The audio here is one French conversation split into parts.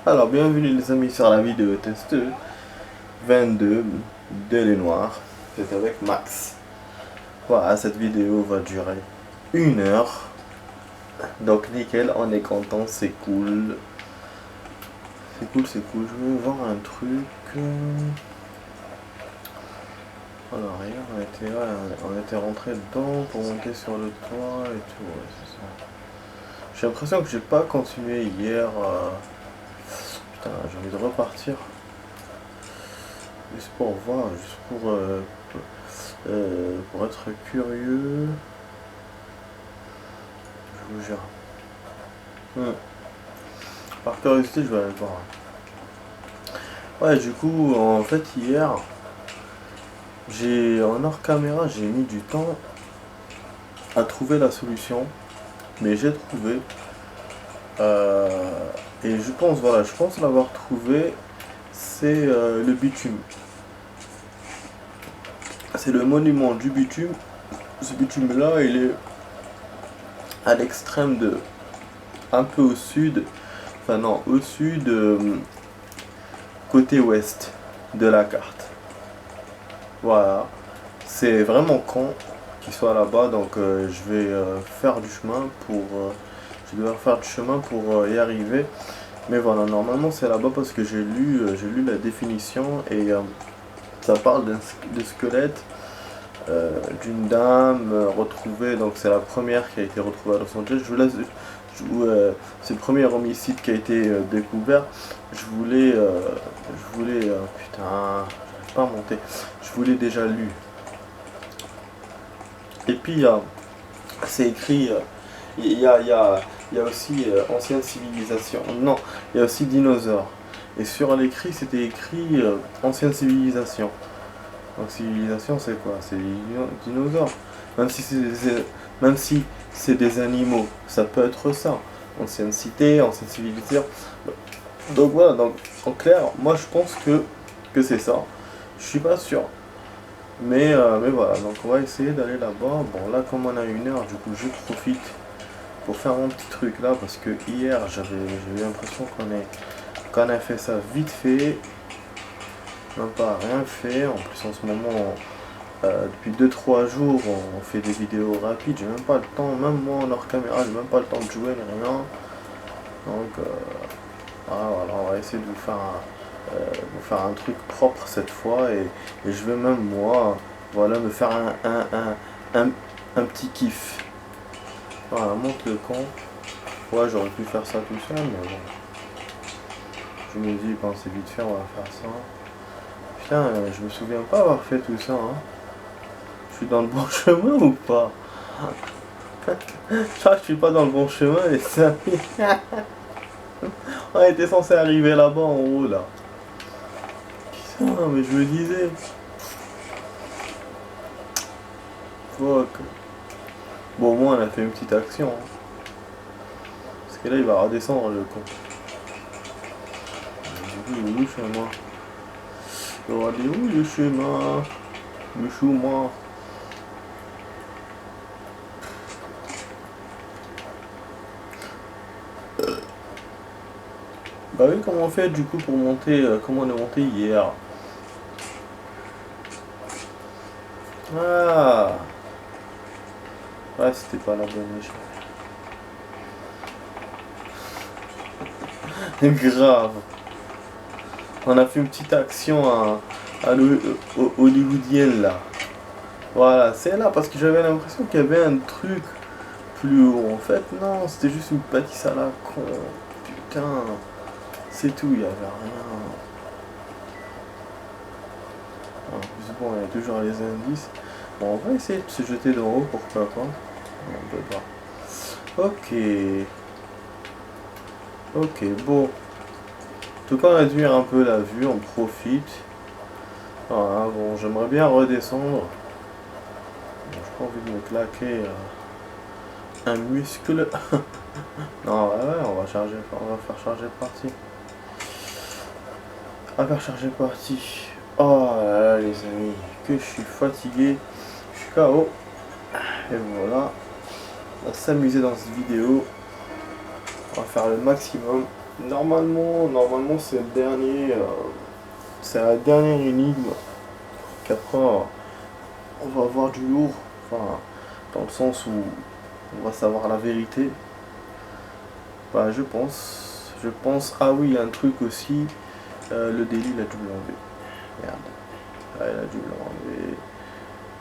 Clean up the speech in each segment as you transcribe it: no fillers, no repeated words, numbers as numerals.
Alors, bienvenue les amis sur la vidéo test 22 de Les Noirs. C'est avec Max. Voilà, cette vidéo va durer 1 heure. Donc nickel, on est content, c'est cool. C'est cool. Je vais voir un truc. Alors hier, on était rentré dedans pour monter sur le toit et tout. Ouais, c'est ça. J'ai l'impression que j'ai pas continué hier. Putain, j'ai envie de repartir. Juste pour voir, pour être curieux. Je vous jure. Par curiosité, je vais aller voir. Ouais, du coup, en fait, hier, en hors caméra, j'ai mis du temps à trouver la solution. Mais j'ai trouvé. Et je pense l'avoir trouvé. C'est le bitume. C'est le monument du bitume. Ce bitume-là, il est à l'extrême un peu au sud. Enfin non, au sud, côté ouest de la carte. Voilà. C'est vraiment con qu'il soit là-bas, donc je vais faire du chemin pour... je vais devoir faire du chemin pour y arriver. Mais voilà, normalement c'est là-bas parce que j'ai lu la définition et ça parle de squelette d'une dame retrouvée, donc c'est la première qui a été retrouvée à Los Angeles. C'est le premier homicide qui a été découvert. Putain, j'arrive pas à monter. Je voulais déjà lu. Et puis c'est écrit, il y a aussi ancienne civilisation. Non, il y a aussi dinosaures. Et sur l'écrit, c'était écrit ancienne civilisation. Donc civilisation, c'est quoi? C'est dinosaures. Même si c'est des animaux, ça peut être ça. Ancienne cité, ancienne civilisation. Donc voilà, donc en clair, moi je pense que c'est ça. Je suis pas sûr. Mais voilà, donc on va essayer d'aller là-bas. Bon là comme on a 1 heure, du coup je profite pour faire mon petit truc là parce que hier j'ai eu l'impression qu'on a fait ça vite fait. Même pas rien fait. En plus en ce moment, depuis 2-3 jours, on fait des vidéos rapides. J'ai même pas le temps, même moi en hors caméra, j'ai même pas le temps de jouer ni rien. Donc voilà, on va essayer de vous faire un truc propre cette fois et je vais même moi, voilà, me faire un petit kiff. Voilà, monte le con. Ouais, j'aurais pu faire ça tout seul, mais bon. Je me dis, quand c'est vite fait, on va faire ça. Putain, je me souviens pas avoir fait tout ça, hein. Je suis dans le bon chemin ou pas? Je suis pas dans le bon chemin, les amis. On était censé arriver là-bas en haut, là. Putain, mais je me disais. Fuck. Bon, au moins, on a fait une petite action, hein. Parce que là, il va redescendre, le con. Du coup, il est où le chemin? Il est où le chemin? Le chemin. Bah oui, comment on fait du coup pour monter, comment on est monté hier? Ah, ouais, c'était pas la bonne échelle. Grave. On a fait une petite action hollywoodienne là. Voilà, c'est là parce que j'avais l'impression qu'il y avait un truc plus haut. En fait, non, c'était juste une bâtisse à la con. Putain, c'est tout, il y avait rien. En plus, bon, il y a toujours les indices. Bon, on va essayer de se jeter d'en haut, pourquoi pas. On peut pas. Ok, bon. En tout cas, réduire un peu la vue, on profite. Voilà, bon, j'aimerais bien redescendre. Bon, j'ai pas envie de me claquer un muscle. Non, ouais, on va faire charger parti. On va faire charger parti. Oh là là, les amis, que je suis fatigué. Je suis KO. Et voilà. On va s'amuser dans cette vidéo. On va faire le maximum. Normalement c'est le dernier, c'est la dernière énigme. Qu'après, on va avoir du lourd, enfin, dans le sens où on va savoir la vérité. Bah, je pense, ah oui, il y a un truc aussi, le délit, il a dû me l'enlever. Merde, ah, il a dû me l'enlever.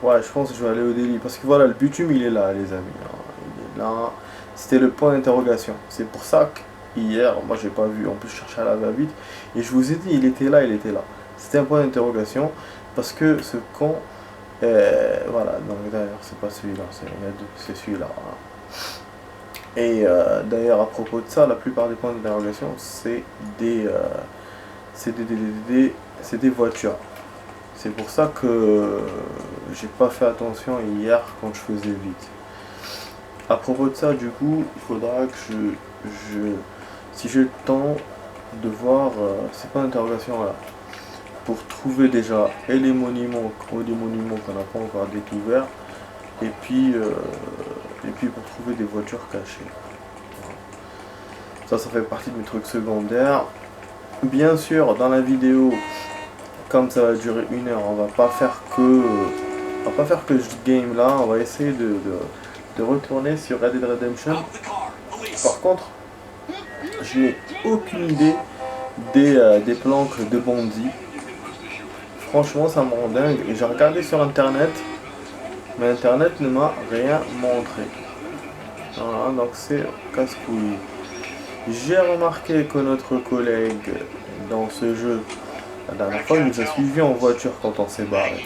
Ouais, je pense que je vais aller au délit, parce que voilà, le bitume, il est là, les amis, hein. Il est là, c'était le point d'interrogation. C'est pour ça que hier, moi, j'ai pas vu, en plus, je cherchais à la va-vite, et je vous ai dit, il était là, il était là. C'était un point d'interrogation, parce que ce con, voilà, donc d'ailleurs, c'est pas celui-là, il y a deux, c'est celui-là, hein. Et d'ailleurs, à propos de ça, la plupart des points d'interrogation, c'est des voitures. C'est pour ça que j'ai pas fait attention hier quand je faisais vite. À propos de ça, du coup, il faudra que si j'ai le temps de voir ces points d'interrogation là, pour trouver déjà et les monuments qu'on n'a pas encore découverts, et puis pour trouver des voitures cachées. Ça fait partie de mes trucs secondaires. Bien sûr, dans la vidéo, comme ça va durer 1 heure, on va pas faire que je game là, on va essayer de retourner sur Red Dead Redemption. Par contre, je n'ai aucune idée des planques de bandits. Franchement, ça me rend dingue. Et j'ai regardé sur internet, mais internet ne m'a rien montré. Voilà, donc c'est casse-couille. J'ai remarqué que notre collègue dans ce jeu, la dernière fois, il nous a suivis en voiture quand on s'est barré.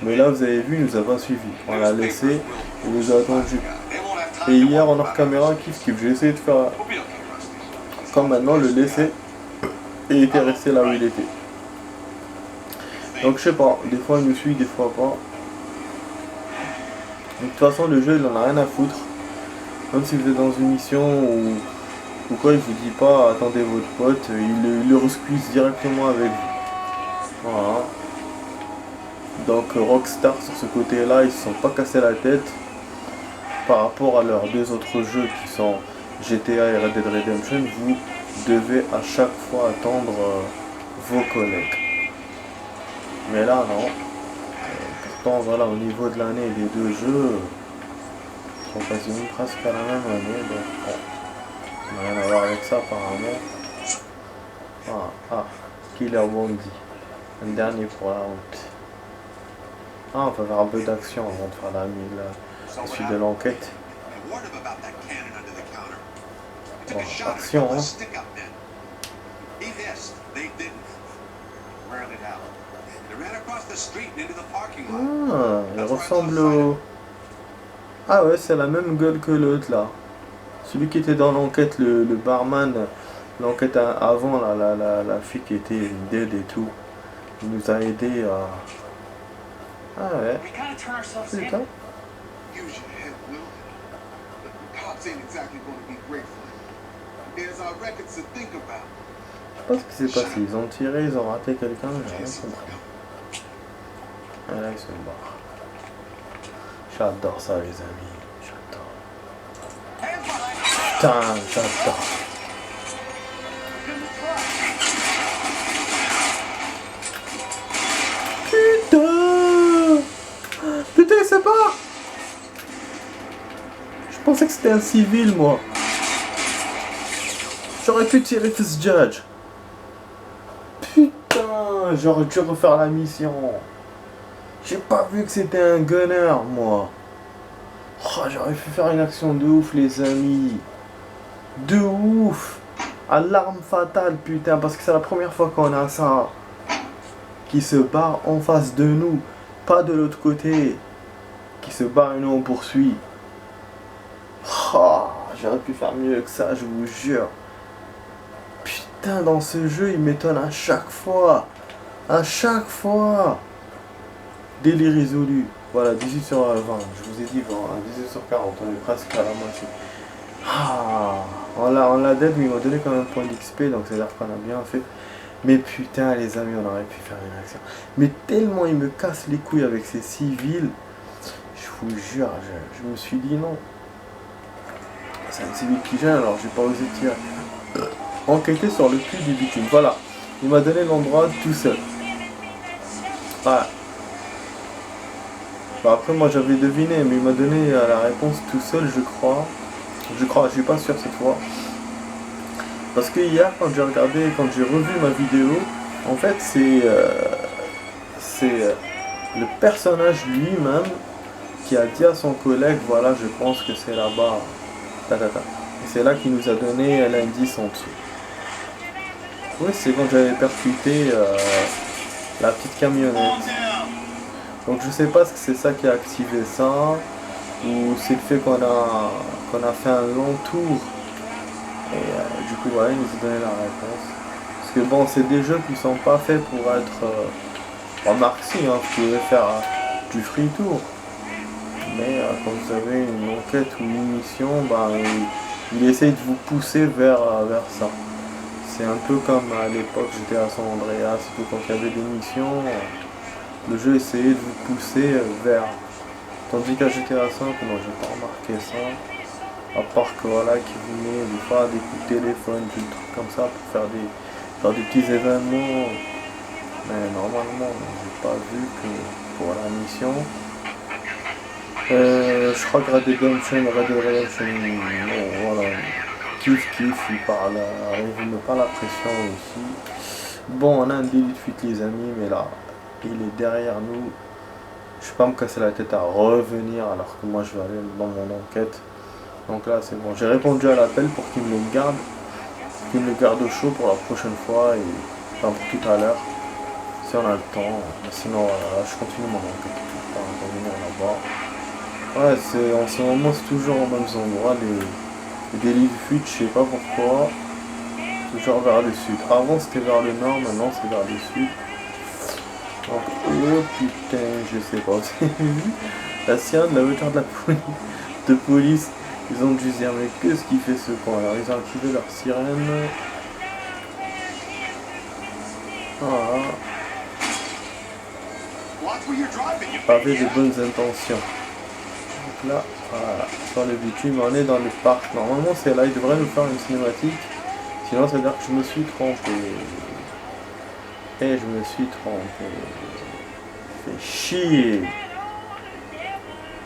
Mais là, vous avez vu, il nous a pas suivis. On l'a laissé, il nous a attendu. Et hier, en hors caméra, kiff, j'ai essayé de faire comme maintenant, le laisser, et il était resté là où il était. Donc je sais pas, des fois il nous suit, des fois pas. De toute façon, le jeu, il en a rien à foutre. Même si vous êtes dans une mission ou quoi, il vous dit pas attendez votre pote, il le resqueeze directement avec vous. Voilà. Donc Rockstar sur ce côté-là, ils se sont pas cassés la tête par rapport à leurs deux autres jeux qui sont GTA et Red Dead Redemption. Vous devez à chaque fois attendre vos collègues. Mais là non. Pourtant voilà, au niveau de l'année des deux jeux, ils sont quasiment presque à la même année, donc bon, rien à voir avec ça apparemment. Killer Bounty. Un dernier pour la route. On va faire un peu d'action avant de faire la suite de l'enquête. Bon, action, hein. Il ressemble au... Ah ouais, c'est la même gueule que l'autre là. Celui qui était dans l'enquête, le barman, l'enquête avant, là, la fille qui était dead et tout. Il nous a aidé à... Ah ouais. Putain. Je sais pas ce qui s'est passé. Ils ont tiré, ils ont raté quelqu'un, j'ai rien compris. Et là, ils se barrent. J'adore ça, les amis. J'adore. Putain, j'adore. Putain, il se barre. Je pensais que c'était un civil, moi. J'aurais pu tirer Fist Judge. Putain, j'aurais dû refaire la mission. J'ai pas vu que c'était un gunner, moi. Oh, j'aurais pu faire une action de ouf, les amis. De ouf. À l'arme fatale, putain, parce que c'est la première fois qu'on a ça. Qui se barre en face de nous, pas de l'autre côté. Qui se barre et nous on poursuit. Oh, j'aurais pu faire mieux que ça, je vous jure. Putain, dans ce jeu, il m'étonne à chaque fois. À chaque fois. Délit résolu. Voilà, 18 sur 20. Je vous ai dit, 18 sur 40. On est presque à la moitié. On l'a dead, mais il m'a donné quand même un point d'XP. Donc c'est-à-dire qu'on a bien fait. Mais putain, les amis, on aurait pu faire une action. Mais tellement il me casse les couilles avec ces civils. Je vous jure, je me suis dit non. C'est un civil qui gêne, alors j'ai pas osé tirer. enquêter sur le puits du bitume. Voilà, il m'a donné l'endroit tout seul. Ouais. Bah après moi j'avais deviné, mais il m'a donné la réponse tout seul, je crois. Je suis pas sûr cette fois. Parce que hier, quand j'ai revu ma vidéo, en fait c'est le personnage lui-même qui a dit à son collègue, voilà, je pense que c'est là-bas. Et c'est là qu'il nous a donné l'indice en dessous. Oui, c'est quand j'avais percuté la petite camionnette. Donc je sais pas si c'est ça qui a activé ça, ou c'est le fait qu'on a fait un long tour. Et du coup, voilà, il nous a donné la réponse. Parce que bon, c'est des jeux qui sont pas faits pour être remarqués, hein, vous pouvez faire du free tour. Mais quand vous avez une enquête ou une mission, bah, il essaye de vous pousser vers ça. C'est un peu comme à l'époque j'étais à San Andreas, quand il y avait des missions, le jeu essayait de vous pousser vers. Tandis qu'à GTA 5, moi j'ai pas remarqué ça. À part que voilà, qui vous met des fois des coups de téléphone, des trucs comme ça pour faire des petits événements. Mais normalement, j'ai pas vu que pour la mission. Je crois que Red Dead Redemption, non, voilà. Kiff, il vous met pas la pression aussi. Bon, on a un délit de fuite les amis, mais là, il est derrière nous. Je vais pas me casser la tête à revenir alors que moi je vais aller dans mon enquête. Donc là c'est bon, j'ai répondu à l'appel pour qu'il me le garde. Qu'il me le garde au chaud pour la prochaine fois et enfin pour tout à l'heure. Si on a le temps. Sinon voilà, je continue mon enquête pour revenir là-bas. Ouais, en ce moment c'est toujours aux mêmes endroits les délits de fuite, je sais pas pourquoi. Toujours vers le sud. Avant c'était vers le nord, maintenant c'est vers le sud. Donc, oh putain, je sais pas, vous avez vu la sirène de la voiture de police, ils ont dû dire mais qu'est-ce qu'il fait ce con. Alors ils ont activé leur sirène. Voilà. Avec de bonnes intentions. Donc là, voilà, sur le bitume, on est dans le parc. Normalement c'est là, il devrait nous faire une cinématique. Sinon ça veut dire que je me suis trompé. Et je me suis trompé. Fait chier.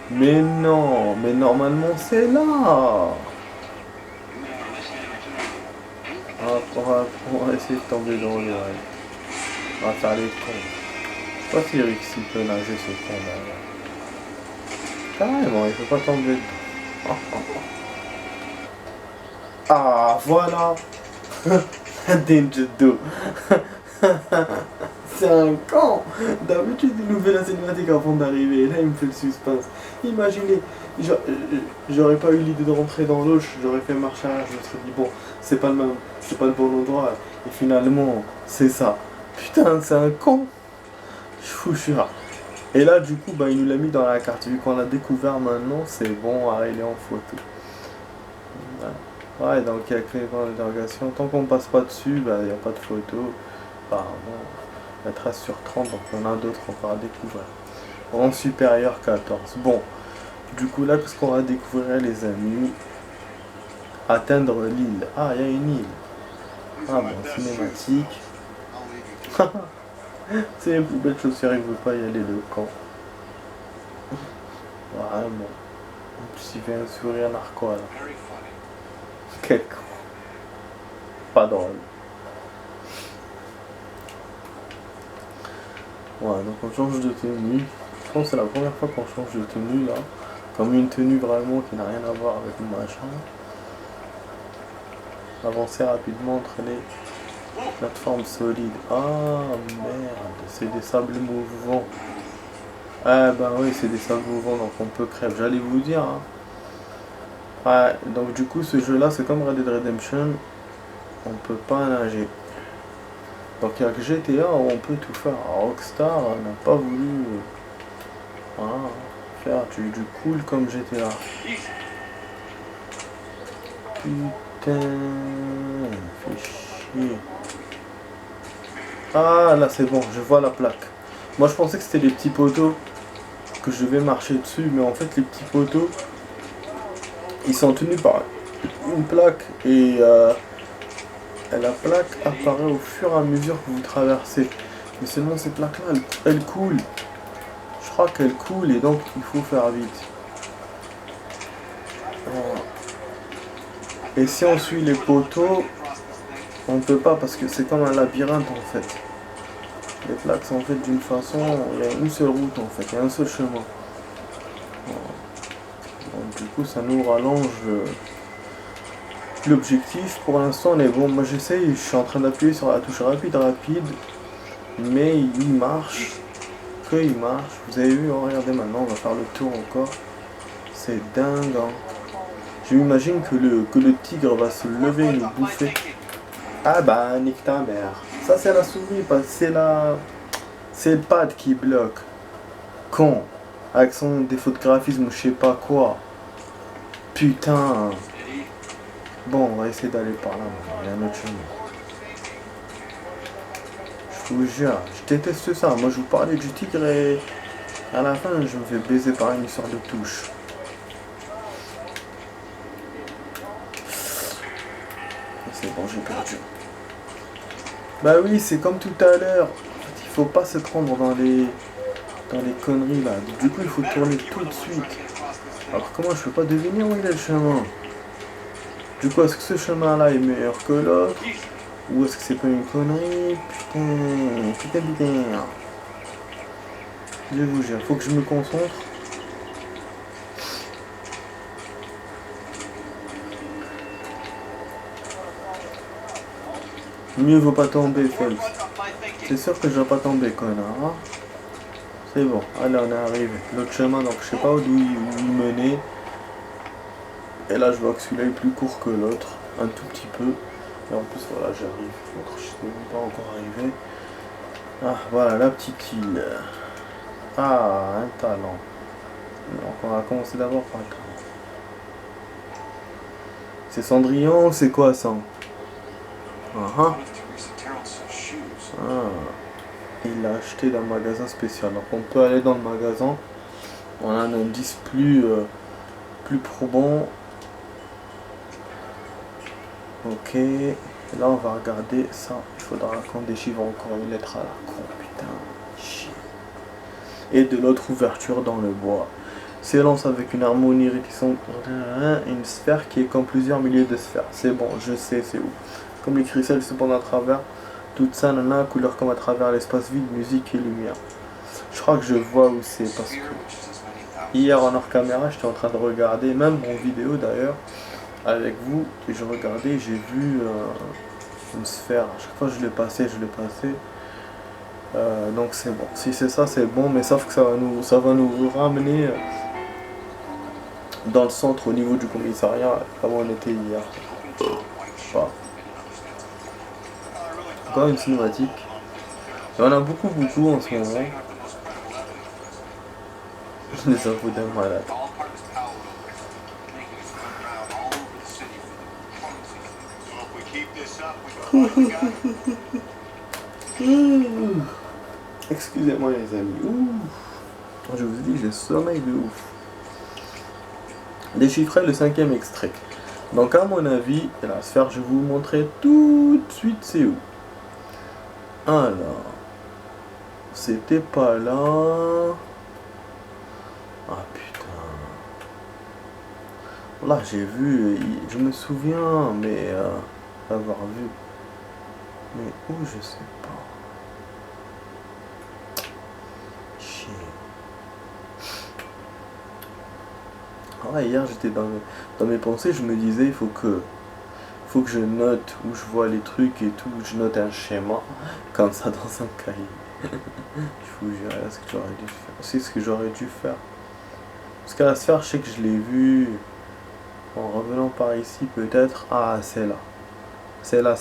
Mais non, mais normalement c'est là. On va essayer de tomber dans l'eau. On va faire les cons. Je sais pas si Rick s'il peut nager ce con là. Carrément, il faut pas tomber dedans. Ah, voilà. Danger d'eau. C'est un con. D'habitude il nous fait la cinématique avant d'arriver. Et là il me fait le suspense. Imaginez, j'aurais pas eu l'idée de rentrer dans l'eau, j'aurais fait marche arrière, je me serais dit bon, c'est pas le bon endroit. Et finalement, c'est ça. Putain, c'est un con. Je vous jure. Et là du coup, bah, il nous l'a mis dans la carte. Vu qu'on l'a découvert maintenant, c'est bon, il est en photo. Voilà. Ouais, donc il y a que les points d'interrogation. Tant qu'on passe pas dessus, bah, il n'y a pas de photo. Apparemment, la trace sur 30, donc il y en a d'autres encore à découvrir. Rang supérieur 14. Bon, du coup là, qu'est-ce qu'on va découvrir les amis? Atteindre l'île. Ah, il y a une île. Ah bon, cinématique. C'est les plus belles chaussures, il ne veut pas y aller le camp. Vraiment. En plus il fait un sourire narquois là. Quel con. Pas drôle. Ouais, donc on change de tenue. Je pense que c'est la première fois qu'on change de tenue là. Comme une tenue vraiment qui n'a rien à voir avec le machin. Avancer rapidement entre les plateformes solides. Ah merde, c'est des sables mouvants. Ah bah oui, c'est des sables mouvants donc on peut crève. J'allais vous dire. Hein. Ouais, donc du coup ce jeu là c'est comme Red Dead Redemption. On peut pas nager. Donc il y a que GTA où on peut tout faire. Rockstar n'a pas voulu faire du cool comme GTA. Putain, fait chier. Ah là c'est bon, je vois la plaque. Moi je pensais que c'était des petits poteaux que je vais marcher dessus, mais en fait les petits poteaux ils sont tenus par une plaque et et la plaque apparaît au fur et à mesure que vous traversez. Mais seulement ces plaques-là, elles coulent. Je crois qu'elles coulent et donc il faut faire vite. Voilà. Et si on suit les poteaux, on ne peut pas parce que c'est comme un labyrinthe en fait. Les plaques sont faites d'une façon, il y a une seule route en fait, il y a un seul chemin. Voilà. Donc du coup ça nous rallonge l'objectif. Pour l'instant on est bon, moi j'essaye, je suis en train d'appuyer sur la touche rapide, mais il marche, il marche. Vous avez vu, oh, regardez maintenant, on va faire le tour encore. C'est dingue hein. Je m'imagine que le tigre va se lever et nous bouffer. Ah bah nique ta mère. Ça c'est la souris, c'est le pad qui bloque. Con. Avec son défaut de graphisme ou je sais pas quoi. Putain. Bon, on va essayer d'aller par là. Il y a un autre chemin. Je vous jure, je déteste ça. Moi je vous parlais du tigre et à la fin je me fais baiser par une histoire de touche. C'est bon, j'ai perdu. Bah oui, c'est comme tout à l'heure. En fait, il faut pas se prendre dans les conneries là. Du coup, il faut tourner tout de suite. Alors comment je peux pas deviner où il est le chemin? Du coup, est-ce que ce chemin là est meilleur que l'autre? Ou est-ce que c'est pas une connerie? Putain. Je vous jure, faut que je me concentre. Mieux vaut pas tomber, Phelps. C'est sûr que je vais pas tomber, connard. Hein. C'est bon, allez, on est arrivé. L'autre chemin, donc je sais pas où il menait. Et là, je vois que celui-là est plus court que l'autre, un tout petit peu. Et en plus, voilà, j'arrive. L'autre, je suis même pas encore arrivé. Ah, voilà, la petite île. Ah, un talent. Donc, on va commencer d'abord par le talent. C'est Cendrillon, c'est quoi ça? Ah. Il l'a acheté dans un magasin spécial. Donc, on peut aller dans le magasin. On a un indice plus probant. Ok, là on va regarder ça. Il faudra qu'on déchiffre encore une lettre à la con, putain, chier. Et de l'autre ouverture dans le bois. S'élance avec une harmonie réticente, une sphère qui est comme plusieurs milliers de sphères. C'est bon, je sais c'est où. Comme les cristals se pendent à travers, toute ça, nana, couleur comme à travers l'espace vide, musique et lumière. Je crois que je vois où c'est parce que hier en hors caméra, j'étais en train de regarder, même en vidéo d'ailleurs, avec vous, et je regardais, j'ai vu une sphère. À chaque fois je l'ai passé. Donc c'est bon. Si c'est ça, c'est bon, mais sauf que ça va nous ramener dans le centre au niveau du commissariat, comme on était hier. Voilà. Encore une cinématique. Il y en a beaucoup en ce moment. Les infos d'un malade. Excusez-moi les amis. Ouh. Je vous dis, j'ai sommeil de ouf. Déchiffrer le 5e extrait. Donc à mon avis, la sphère, je vais vous montrer tout de suite c'est où. Alors, c'était pas là. Ah putain. Là j'ai vu, je me souviens, mais avoir vu. Mais où je sais pas. Chier. Ah, hier j'étais dans mes pensées, je me disais il faut que je note où je vois les trucs et tout, je note un schéma comme ça dans un cahier. Je vous jure, c'est ce que j'aurais dû faire. Parce qu'à la sphère, je sais que je l'ai vu en revenant par ici peut-être. Ah, c'est là. C'est là.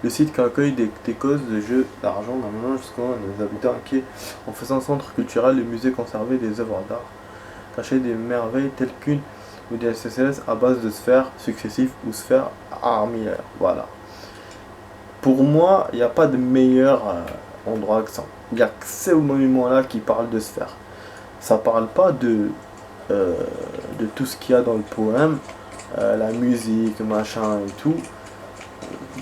Le site qui accueille des causes de jeux d'argent normalement jusqu'aux des habitants inquiets en faisant centre culturel, le musée conservé des œuvres d'art, cacher des merveilles telles qu'une ou des SSS à base de sphères successives ou sphères armillaires. Voilà. Pour moi, il n'y a pas de meilleur endroit que ça. Il n'y a que ces monuments-là qui parlent de sphères. Ça parle pas de tout ce qu'il y a dans le poème, la musique, machin et tout.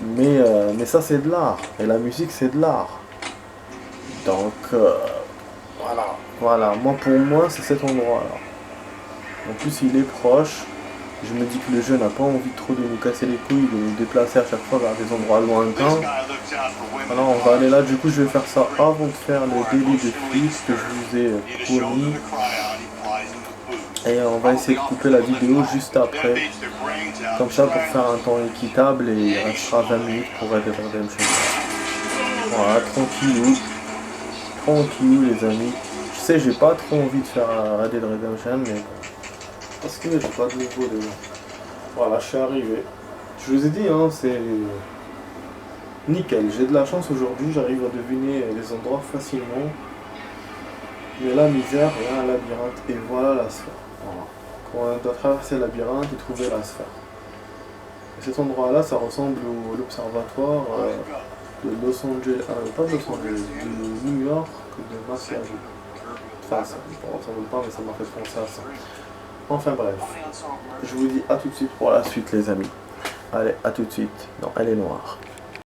Mais ça c'est de l'art, et la musique c'est de l'art. Donc voilà, moi pour moi c'est cet endroit-là. En plus il est proche, je me dis que le jeu n'a pas envie trop de nous casser les couilles, de nous déplacer à chaque fois vers des endroits lointains. Alors on va aller là, du coup je vais faire ça avant de faire le délit de fils que je vous ai promis. Et on va essayer de couper la vidéo juste après. Comme ça pour faire un temps équitable et il restera 20 minutes pour Red Dead Redemption. Voilà, tranquillou. Tranquillou les amis. Je sais j'ai pas trop envie de faire Red Dead Redemption mais bon. Parce que j'ai pas de nouveau déjà. Voilà, je suis arrivé. Je vous ai dit hein, c'est nickel. J'ai de la chance aujourd'hui, j'arrive à deviner les endroits facilement. Mais la misère, il y a un labyrinthe et voilà la sphère. Voilà. On doit traverser le labyrinthe et trouver la sphère. Et cet endroit-là, ça ressemble à l'observatoire de Los Angeles, pas de Los Angeles, de New York, de Massage. Enfin, ça ne ressemble pas, mais ça m'a fait penser à ça. Enfin bref, je vous dis à tout de suite pour la suite les amis. Allez, à tout de suite. Non, elle est noire.